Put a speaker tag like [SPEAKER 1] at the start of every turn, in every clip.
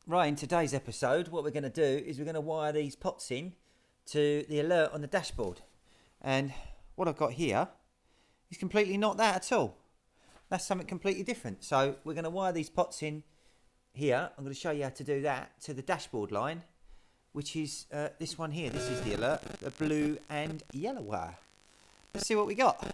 [SPEAKER 1] Right, in today's episode, what we're going to do is we're going to wire these pots in to the alert on the dashboard. And what I've got here is completely not that at all. That's something completely different. So we're going to wire these pots in here. I'm going to show you how to do that to the dashboard line, which is this one here. This is the alert, the blue and yellow wire. Let's see what we got.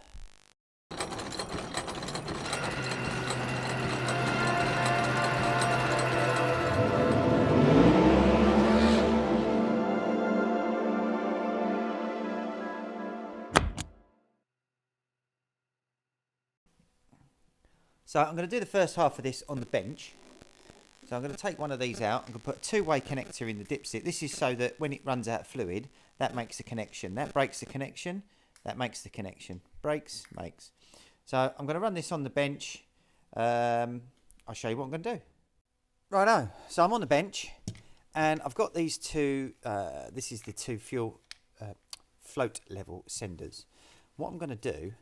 [SPEAKER 1] So I'm going to do the first half of this on the bench. So I'm going to take one of these out. I'm going to put a two-way connector in the dipstick. This is so that when it runs out of fluid, that makes the connection. That breaks the connection. That makes the connection. Breaks, makes. So I'm going to run this on the bench. I'll show you what I'm going to do. Righto. So I'm on the bench, and I've got these two. This is the two fuel float level senders. What I'm going to do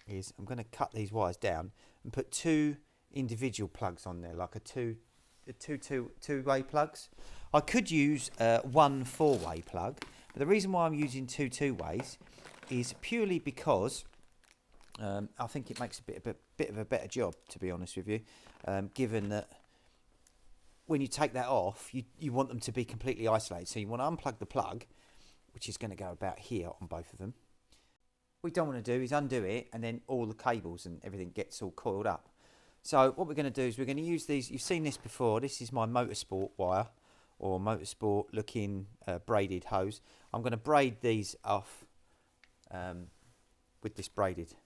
[SPEAKER 1] is I'm going to cut these wires down and put two individual plugs on there, like two-way plugs. I could use one four-way plug, but the reason why I'm using two two-ways is purely because I think it makes a bit of a better job, to be honest with you, given that when you take that off, you want them to be completely isolated. So you want to unplug the plug, which is going to go about here on both of them. What we don't want to do is undo it and then all the cables and everything gets all coiled up. So what we're going to do is we're going to use these. You've seen this before. This is my motorsport wire or motorsport looking braided hose. I'm going to braid these off with this braided.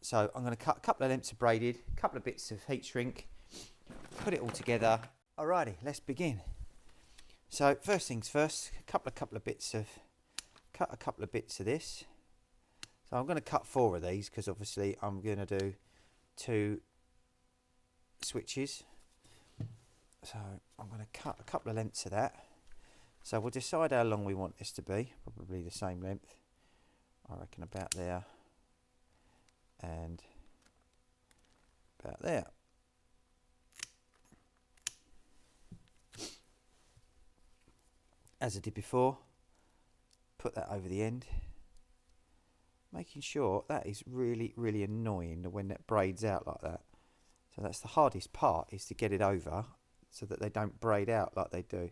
[SPEAKER 1] So I'm going to cut a couple of lengths of braided, a couple of bits of heat shrink, put it all together. Alrighty, let's begin. So first things first, cut a couple of bits of this. So I'm going to cut four of these because obviously I'm going to do two switches. So I'm going to cut a couple of lengths of that. So we'll decide how long we want this to be. Probably the same length. I reckon about there and about there. As I did before, put that over the end, making sure that is really annoying when that braids out like that. So that's the hardest part, is to get it over so that they don't braid out like they do.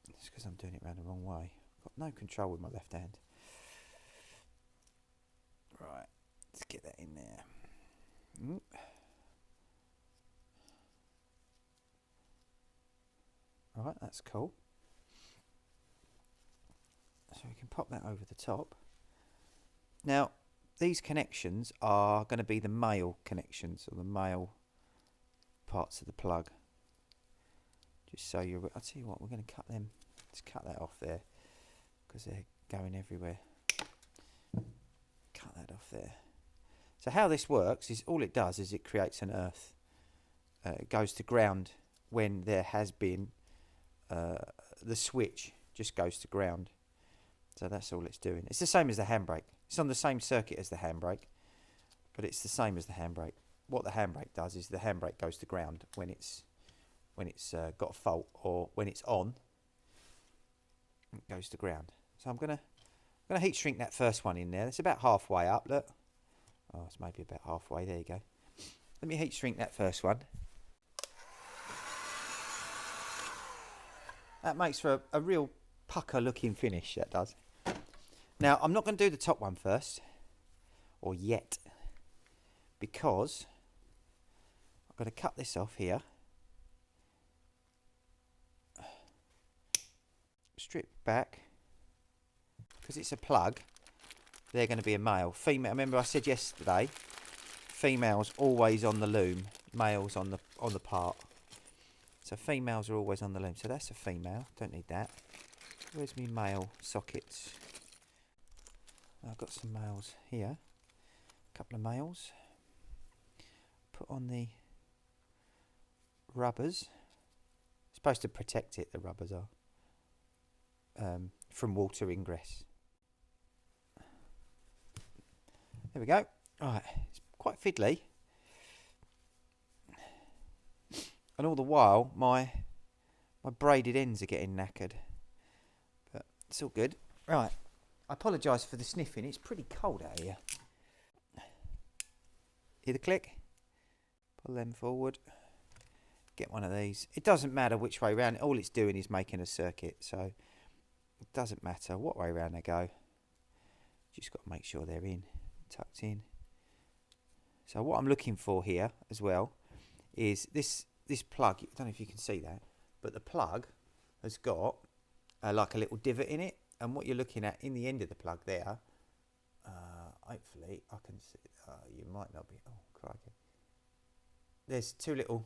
[SPEAKER 1] It's because I'm doing it around the wrong way. I've got no control with my left hand. Right, let's get that in there. Right, that's cool. So we can pop that over the top. Now, these connections are going to be the male connections, or the male parts of the plug. Just so you're... I'll tell you what, we're going to cut them. Let's cut that off there, because they're going everywhere. Cut that off there. So how this works is, all it does is it creates an earth. It goes to ground when there has been... the switch just goes to ground. So that's all it's doing. It's the same as the handbrake. It's on the same circuit as the handbrake, but it's the same as the handbrake. What the handbrake does is the handbrake goes to ground when it's got a fault, or when it's on, it goes to ground. So I'm gonna heat shrink that first one in there. It's about halfway up. Look, oh, it's maybe about halfway. There you go. Let me heat shrink that first one. That makes for a real pucker looking finish, that does. Now, I'm not going to do the top one first, or yet, because I'm going to cut this off here, strip back, because it's a plug. They're going to be a male. Female, remember I said yesterday, females always on the loom, males on the part. So females are always on the loom. So that's a female, don't need that. Where's my male sockets? I've got some males here. A couple of males. Put on the rubbers. Supposed to protect it, the rubbers are. From water ingress. There we go. Alright, it's quite fiddly. And all the while, my braided ends are getting knackered. But it's all good. Right, I apologise for the sniffing. It's pretty cold out here. Hear the click? Pull them forward. Get one of these. It doesn't matter which way round. All it's doing is making a circuit. So it doesn't matter what way round they go. Just got to make sure they're in, tucked in. So what I'm looking for here as well is this plug. I don't know if you can see that, but the plug has got like a little divot in it. And what you're looking at in the end of the plug there, hopefully I can see. You might not be. Oh, crikey. There's two little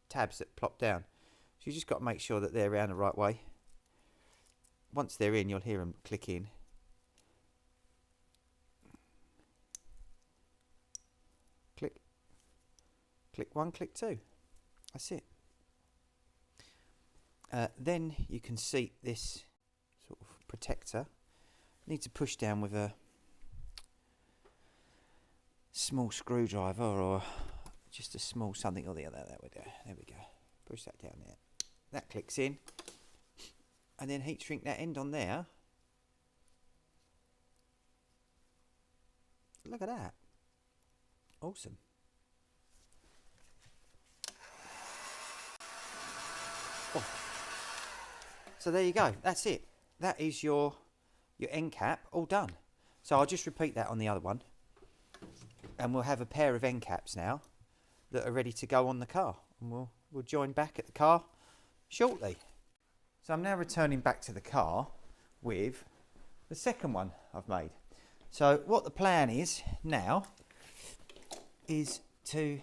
[SPEAKER 1] tabs that plop down. So you just got to make sure that they're around the right way. Once they're in, you'll hear them click in. Click. Click one, click two. That's it. Then you can seat this sort of protector. Need to push down with a small screwdriver or just a small something or the other. That would do. There we go. Push that down there. That clicks in, and then heat shrink that end on there. Look at that. Awesome. Oh. So there you go. That's it. That is your end cap all done. So I'll just repeat that on the other one. And we'll have a pair of end caps now that are ready to go on the car. And we'll join back at the car shortly. So I'm now returning back to the car with the second one I've made. So what the plan is now is to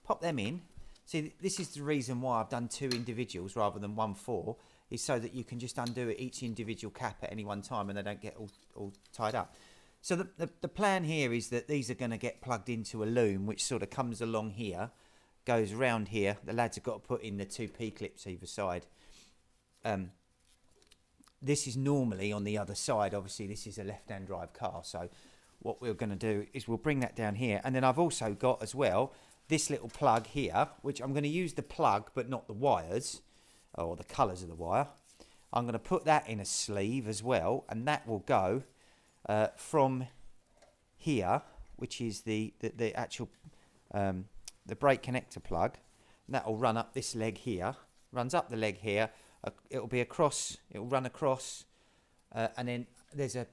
[SPEAKER 1] pop them in. See, this is the reason why I've done two individuals rather than 1/4, is so that you can just undo each individual cap at any one time and they don't get all tied up. So the plan here is that these are going to get plugged into a loom, which sort of comes along here, goes around here. The lads have got to put in the two P-clips either side. This is normally on the other side. Obviously, this is a left-hand drive car. So what we're going to do is we'll bring that down here. And then I've also got as well this little plug here, which I'm going to use the plug but not the wires or the colours of the wire. I'm going to put that in a sleeve as well, and that will go from here, which is the actual the brake connector plug, and that will run up this leg here, runs up the leg here. It'll be across, it'll run across, and then there's a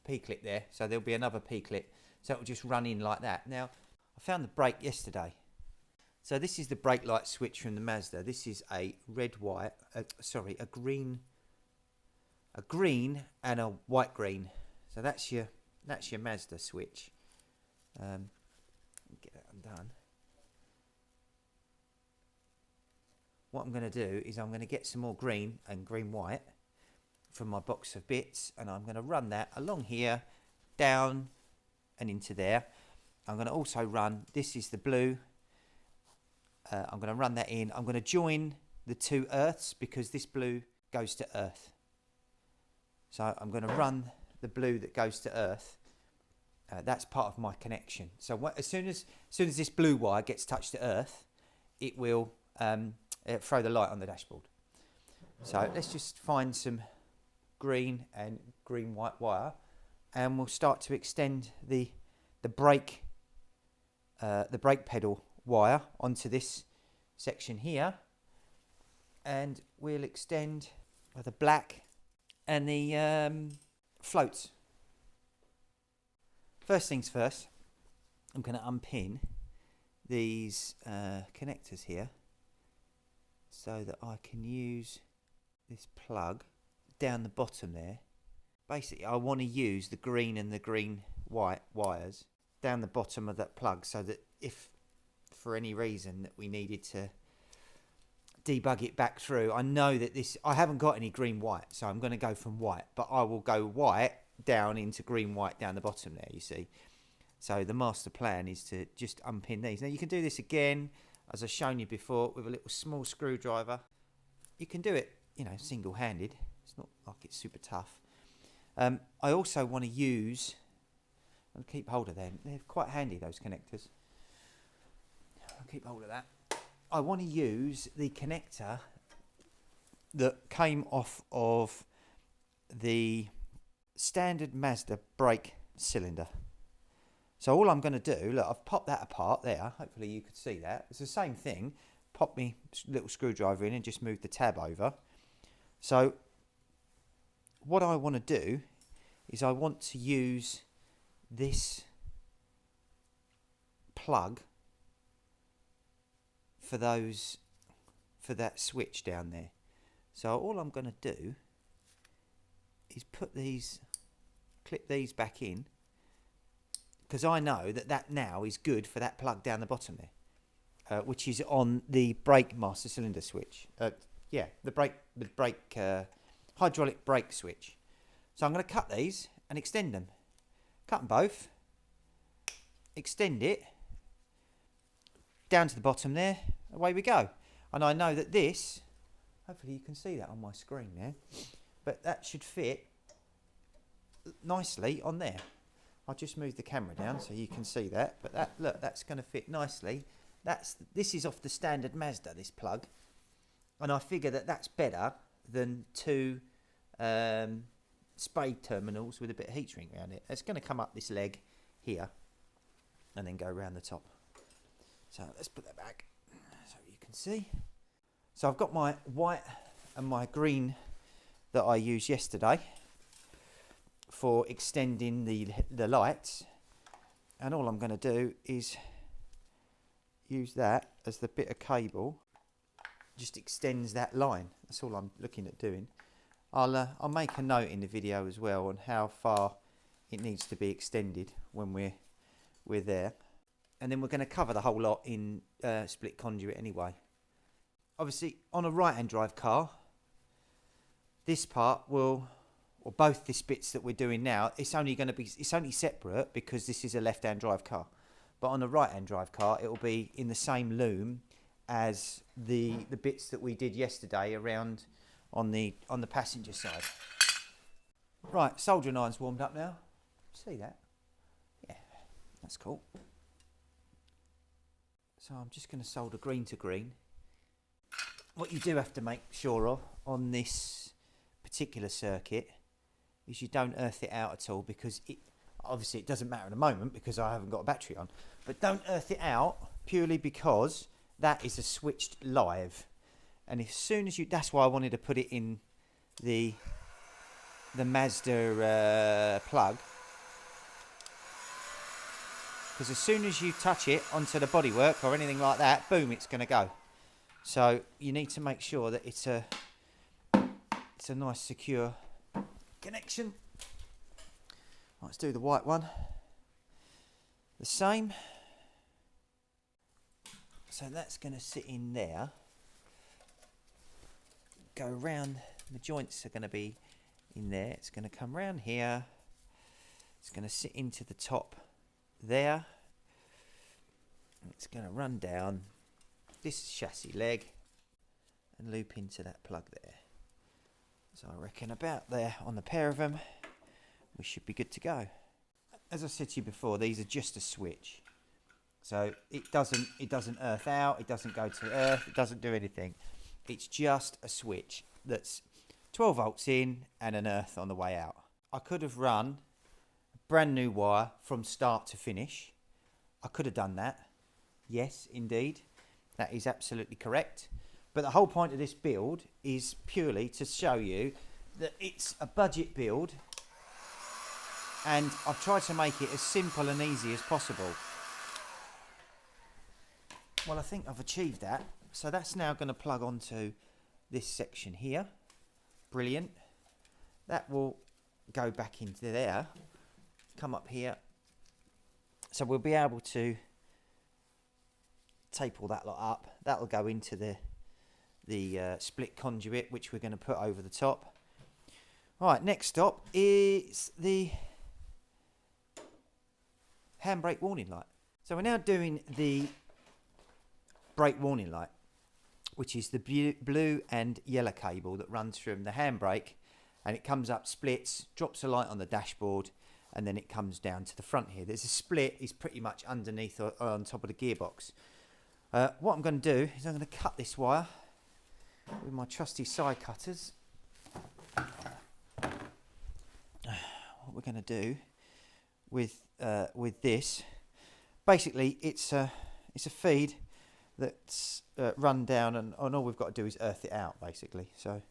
[SPEAKER 1] P-clip there, so there'll be another P-clip, so it'll just run in like that. Now, I found the brake yesterday. So this is the brake light switch from the Mazda. This is a a green and a white green. So that's your Mazda switch. Get that undone. What I'm going to do is I'm going to get some more green and green white from my box of bits, and I'm going to run that along here, down and into there. I'm going to also run, this is the blue. I'm going to run that in. I'm going to join the two earths because this blue goes to earth. So I'm going to run the blue that goes to earth. That's part of my connection. So as soon as this blue wire gets touched to earth, it will throw the light on the dashboard. So let's just find some green and green white wire, and we'll start to extend the brake pedal wire onto this section here, and we'll extend the black and the floats. First things first, I'm going to unpin these connectors here so that I can use this plug down the bottom there. Basically, I want to use the green and the green white wires down the bottom of that plug, so that if for any reason that we needed to debug it back through, I know that I haven't got any green white, so I'm going to go from white, but I will go white down into green white down the bottom there, you see. So the master plan is to just unpin these. Now you can do this again, as I've shown you before, with a little small screwdriver. You can do it, single-handed. It's not like it's super tough. I also want to use, and keep hold of them. They're quite handy, those connectors. I'll keep hold of that. I want to use the connector that came off of the standard Mazda brake cylinder. So all I'm going to do, look, I've popped that apart there. Hopefully you could see that. It's the same thing. Pop my little screwdriver in and just move the tab over. So what I want to do is I want to use this plug for that switch down there. So all I'm going to do is clip these back in, because I know that now is good for that plug down the bottom there, which is on the brake master cylinder switch. Yeah, the hydraulic brake switch. So I'm going to cut these and extend them. Cut them both, extend it down to the bottom there, away we go. And I know that this, hopefully you can see that on my screen there, but that should fit nicely on there. I'll just move the camera down so you can see that, but that, look, that's going to fit nicely. This is off the standard Mazda, this plug, and I figure that that's better than two spade terminals with a bit of heat shrink around it. It's going to come up this leg here and then go around the top. So let's put that back so you can see. So I've got my white and my green that I used yesterday for extending the lights, and all I'm going to do is use that as the bit of cable just extends that line. That's all I'm looking at doing. I'll make a note in the video as well on how far it needs to be extended when we're there, and then we're going to cover the whole lot in split conduit anyway. Obviously on a right hand drive car, this part will, or both these bits that we're doing now, it's only separate because this is a left hand drive car. But on a right hand drive car, it will be in the same loom as the bits that we did yesterday around on the passenger side. Right, soldering iron's warmed up now. See that? Yeah, that's cool. So I'm just going to solder green to green. What you do have to make sure of on this particular circuit is you don't earth it out at all, because obviously it doesn't matter at the moment because I haven't got a battery on, but don't earth it out purely because that is a switched live, and as soon as that's why I wanted to put it in the Mazda plug, because as soon as you touch it onto the bodywork or anything like that, boom, it's going to go. So you need to make sure that it's a nice secure connection. Let's do the white one. The same. So that's going to sit in there. Go around. The joints are going to be in there. It's going to come round here. It's going to sit into the top there. It's going to run down this chassis leg and loop into that plug there. So I reckon about there on the pair of them, we should be good to go. As I said to you before, these are just a switch. So it doesn't earth out, it doesn't go to earth, it doesn't do anything. It's just a switch that's 12 volts in and an earth on the way out. I could have run a brand new wire from start to finish. I could have done that. Yes, indeed. That is absolutely correct. But the whole point of this build is purely to show you that it's a budget build, and I've tried to make it as simple and easy as possible. Well, I think I've achieved that. So that's now going to plug onto this section here. Brilliant. That will go back into there, come up here. So we'll be able to tape all that lot up. That'll go into the split conduit, which we're going to put over the top. Right, next stop is the handbrake warning light. So we're now doing the brake warning light, which is the blue and yellow cable that runs from the handbrake, and it comes up, splits, drops a light on the dashboard, and then it comes down to the front here. There's a split, is pretty much underneath or on top of the gearbox. What I'm going to do is I'm going to cut this wire with my trusty side cutters. What we're going to do with this, basically, it's a feed that's run down, and all we've got to do is earth it out, basically. So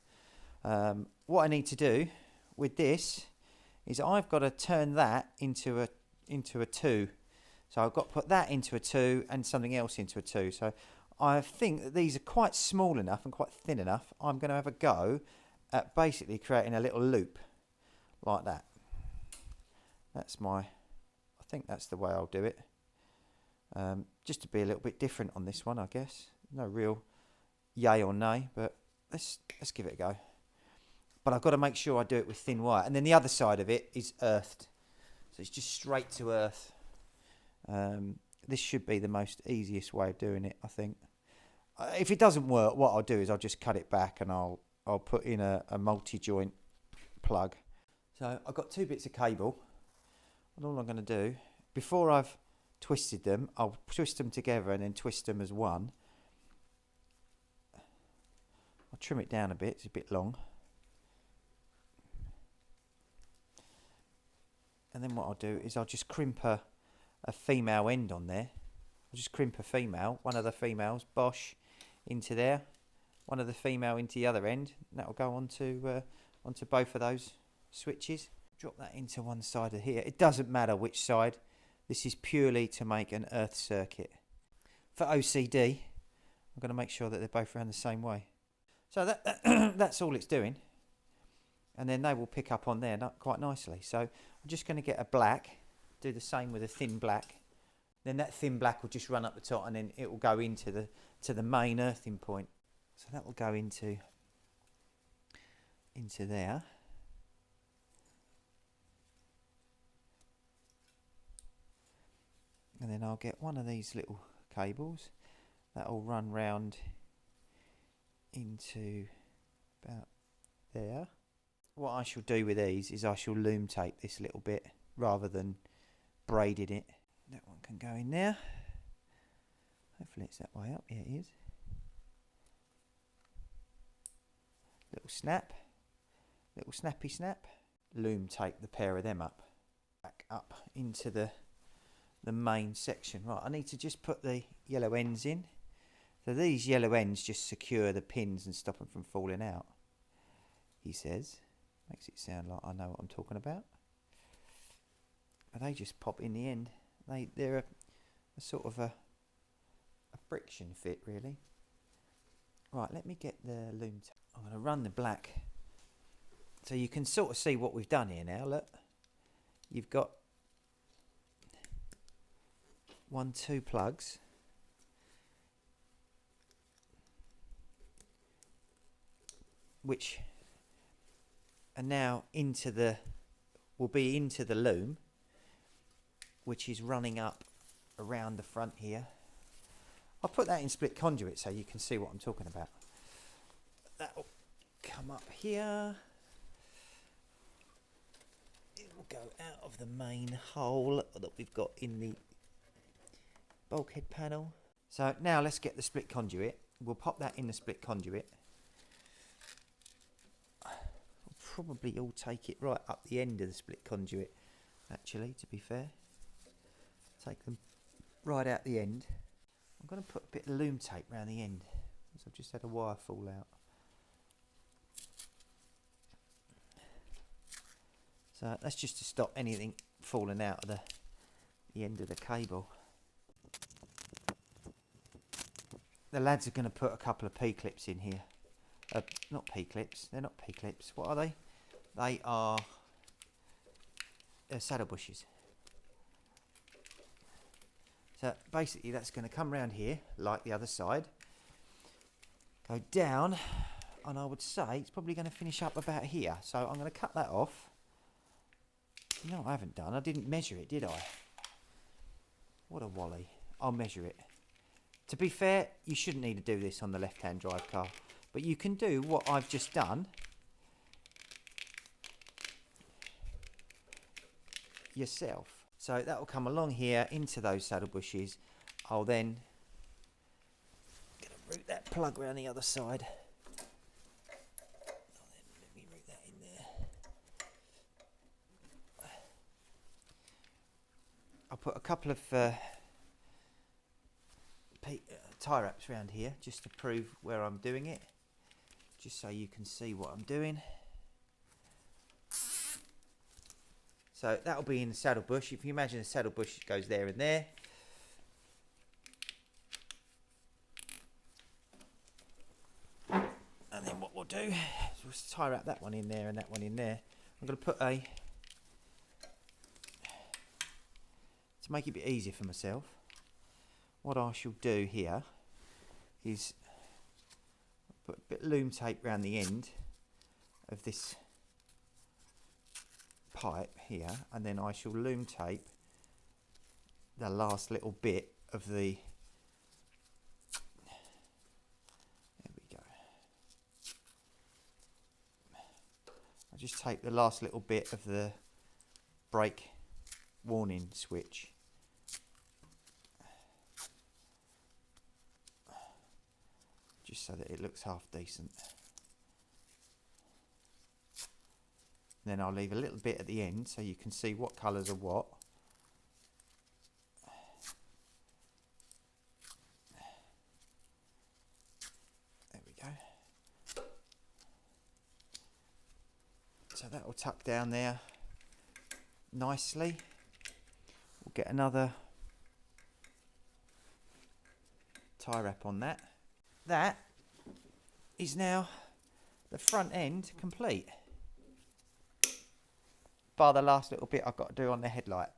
[SPEAKER 1] what I need to do with this is I've got to turn that into a 2. So I've got to put that into a 2 and something else into a 2. So I think that these are quite small enough and quite thin enough. I'm going to have a go at basically creating a little loop like that. I think that's the way I'll do it. Just to be a little bit different on this one, I guess. No real yay or nay, but let's give it a go. But I've got to make sure I do it with thin wire. And then the other side of it is earthed. So it's just straight to earth. This should be the most easiest way of doing it, I think. If it doesn't work, what I'll do is I'll just cut it back and I'll put in a multi-joint plug. So I've got 2 bits of cable. And all I'm going to do, before I've twisted them, I'll twist them together and then twist them as one. I'll trim it down a bit, it's a bit long. And then what I'll do is I'll just crimp a female end on there. I'll just crimp a female, one of the females, bosh, into there. One of the female into the other end. And that'll go onto both of those switches. Drop that into one side of here. It doesn't matter which side. This is purely to make an earth circuit. For OCD, I'm going to make sure that they're both around the same way. So that's all it's doing. And then they will pick up on there quite nicely. So I'm just going to get a black, do the same with a thin black. Then that thin black will just run up the top and then it will go into the main earthing point. So that will go into there. And then I'll get one of these little cables that will run round into about there. What I shall do with these is I shall loom tape this little bit rather than braiding it. That one can go in there. Hopefully it's that way up. Yeah, it is. Little snap. Little snappy snap. Loom tape the pair of them up. Back up into the main section. Right, I need to just put the yellow ends in. So these yellow ends just secure the pins and stop them from falling out, he says. Makes it sound like I know what I'm talking about. But they just pop in the end. They're a sort of a friction fit, really. Right, let me get the loom tape. I'm going to run the black. So you can sort of see what we've done here now. Look, you've got 2 plugs. Which are now will be into the loom, which is running up around the front here. I'll put that in split conduit so you can see what I'm talking about. That'll come up here. It will go out of the main hole that we've got in the bulkhead panel. So now let's get the split conduit. We'll pop that in the split conduit. Probably all take it right up the end of the split conduit, actually, to be fair. Take them right out the end. I'm going to put a bit of loom tape around the end, because I've just had a wire fall out. So that's just to stop anything falling out of the end of the cable. The lads are going to put a couple of P-clips in here. Not P-clips, they're not P-clips. What are they? They are saddle bushes. So basically that's going to come round here, like the other side. Go down, and I would say it's probably going to finish up about here. So I'm going to cut that off. You know what I haven't done? I didn't measure it, did I? What a wally. I'll measure it. To be fair, you shouldn't need to do this on the left-hand drive car. But you can do what I've just done yourself. So that will come along here into those saddle bushes. I'll then route that plug around the other side. Let me route that in there. I'll put a couple of tie wraps around here just to prove where I'm doing it, just so you can see what I'm doing. So that'll be in the saddle bush. If you imagine the saddle bush goes there and there. And then what we'll do is we'll tie wrap that one in there and that one in there. I'm going to put to make it a bit easier for myself, what I shall do here is put a bit of loom tape around the end of this pipe here, and then I shall loom tape the last little bit of the, there we go, I'll just tape the last little bit of the brake warning switch, just so that it looks half decent. And then I'll leave a little bit at the end so you can see what colours are what. There we go. So that will tuck down there nicely. We'll get another tie wrap on that. That is now the front end complete, bar the last little bit I've got to do on the headlight.